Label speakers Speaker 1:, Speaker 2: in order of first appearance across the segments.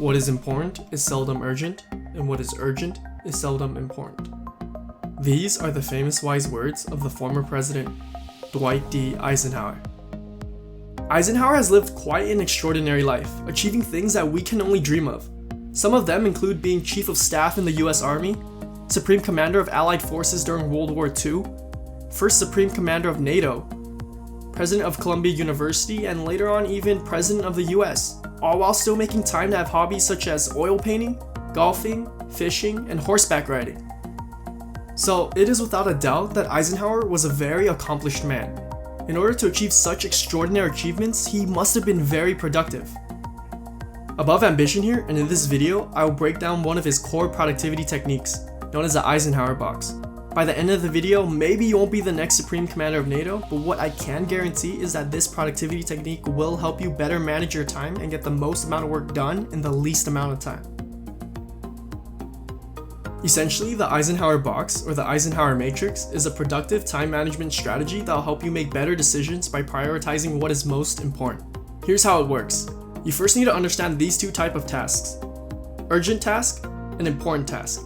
Speaker 1: What is important is seldom urgent, and what is urgent is seldom important. These are the famous wise words of the former president, Dwight D. Eisenhower. Eisenhower has lived quite an extraordinary life, achieving things that we can only dream of. Some of them include being Chief of Staff in the US Army, Supreme Commander of Allied Forces during World War II, First Supreme Commander of NATO, President of Columbia University, and later on even President of the US, all while still making time to have hobbies such as oil painting, golfing, fishing, and horseback riding. So it is without a doubt that Eisenhower was a very accomplished man. In order to achieve such extraordinary achievements, he must have been very productive. Above ambition here, and in this video, I will break down one of his core productivity techniques, known as the Eisenhower Box. By the end of the video, maybe you won't be the next Supreme Commander of NATO, but what I can guarantee is that this productivity technique will help you better manage your time and get the most amount of work done in the least amount of time. Essentially, the Eisenhower Box, or the Eisenhower Matrix, is a productive time management strategy that will help you make better decisions by prioritizing what is most important. Here's how it works. You first need to understand these two types of tasks: urgent task and important task.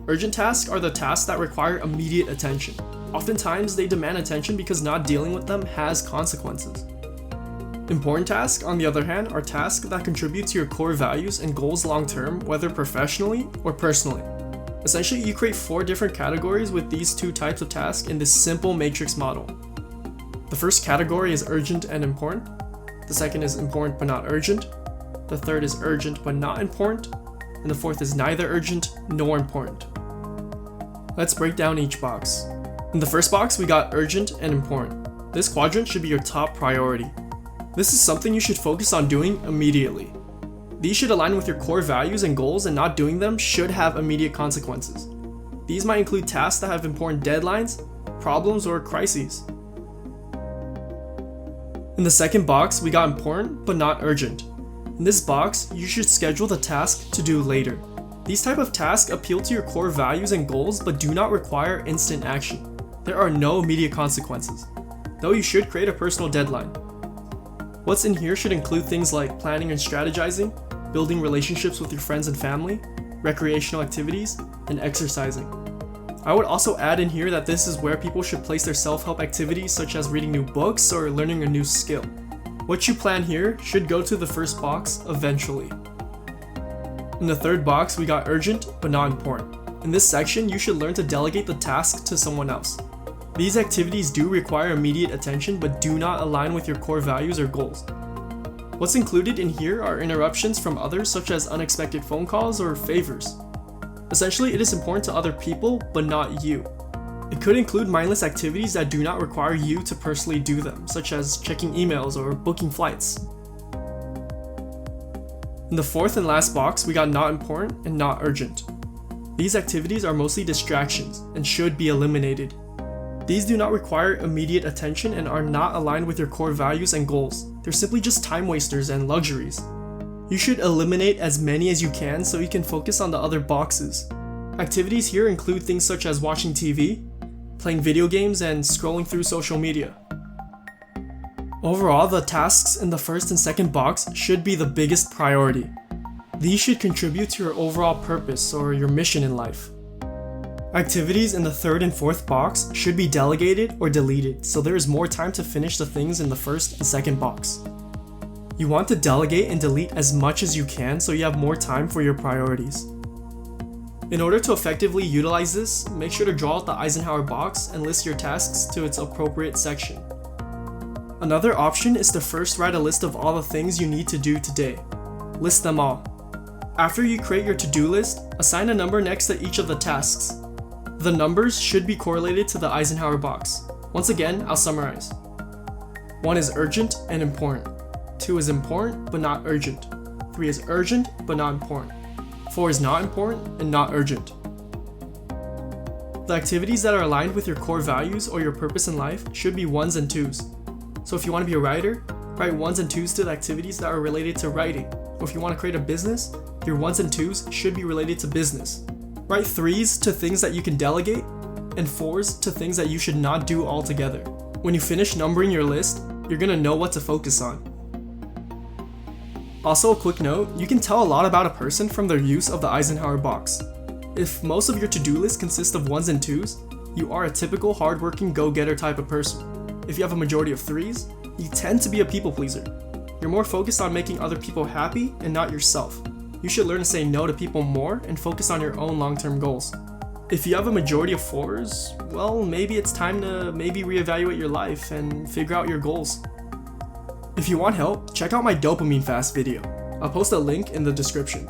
Speaker 1: Urgent tasks are the tasks that require immediate attention. Oftentimes, they demand attention because not dealing with them has consequences. Important tasks, on the other hand, are tasks that contribute to your core values and goals long term, whether professionally or personally. Essentially, you create 4 different categories with these 2 types of tasks in this simple matrix model. The first category is urgent and important. The second is important but not urgent. The third is urgent but not important. And the fourth is neither urgent nor important. Let's break down each box. In the first box, we got urgent and important. This quadrant should be your top priority. This is something you should focus on doing immediately. These should align with your core values and goals, and not doing them should have immediate consequences. These might include tasks that have important deadlines, problems, or crises. In the second box, we got important but not urgent. In this box, you should schedule the task to do later. These type of tasks appeal to your core values and goals but do not require instant action. There are no immediate consequences, though you should create a personal deadline. What's in here should include things like planning and strategizing, building relationships with your friends and family, recreational activities, and exercising. I would also add in here that this is where people should place their self-help activities such as reading new books or learning a new skill. What you plan here should go to the first box eventually. In the third box, we got urgent but not important. In this section, you should learn to delegate the task to someone else. These activities do require immediate attention but do not align with your core values or goals. What's included in here are interruptions from others such as unexpected phone calls or favors. Essentially, it is important to other people but not you. It could include mindless activities that do not require you to personally do them, such as checking emails or booking flights. In the fourth and last box, we got not important and not urgent. These activities are mostly distractions and should be eliminated. These do not require immediate attention and are not aligned with your core values and goals. They're simply just time wasters and luxuries. You should eliminate as many as you can so you can focus on the other boxes. Activities here include things such as watching TV, playing video games, and scrolling through social media. Overall, the tasks in the first and second box should be the biggest priority. These should contribute to your overall purpose or your mission in life. Activities in the third and fourth box should be delegated or deleted, so there is more time to finish the things in the first and second box. You want to delegate and delete as much as you can so you have more time for your priorities. In order to effectively utilize this, make sure to draw out the Eisenhower box and list your tasks to its appropriate section. Another option is to first write a list of all the things you need to do today. List them all. After you create your to-do list, assign a number next to each of the tasks. The numbers should be correlated to the Eisenhower box. Once again, I'll summarize. 1 is urgent and important. 2 is important but not urgent. 3 is urgent but not important. 4 is not important and not urgent. The activities that are aligned with your core values or your purpose in life should be 1s and 2s. So if you want to be a writer, write 1s and 2s to the activities that are related to writing. Or if you want to create a business, your 1s and 2s should be related to business. Write 3s to things that you can delegate, and 4s to things that you should not do altogether. When you finish numbering your list, you're going to know what to focus on. Also, a quick note, you can tell a lot about a person from their use of the Eisenhower Box. If most of your to-do list consists of 1s and 2s, you are a typical hardworking go-getter type of person. If you have a majority of 3s, you tend to be a people pleaser. You're more focused on making other people happy and not yourself. You should learn to say no to people more and focus on your own long-term goals. If you have a majority of 4s, well, maybe it's time to reevaluate your life and figure out your goals. If you want help, check out my dopamine fast video. I'll post a link in the description.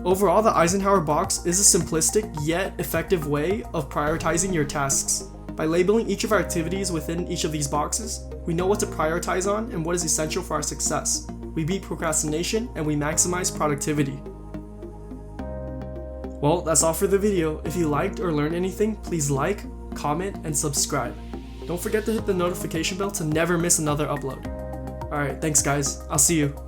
Speaker 1: Overall, the Eisenhower Box is a simplistic yet effective way of prioritizing your tasks. By labeling each of our activities within each of these boxes, we know what to prioritize on and what is essential for our success. We beat procrastination and we maximize productivity. Well, that's all for the video. If you liked or learned anything, please like, comment, and subscribe. Don't forget to hit the notification bell to never miss another upload. Alright, thanks guys. I'll see you.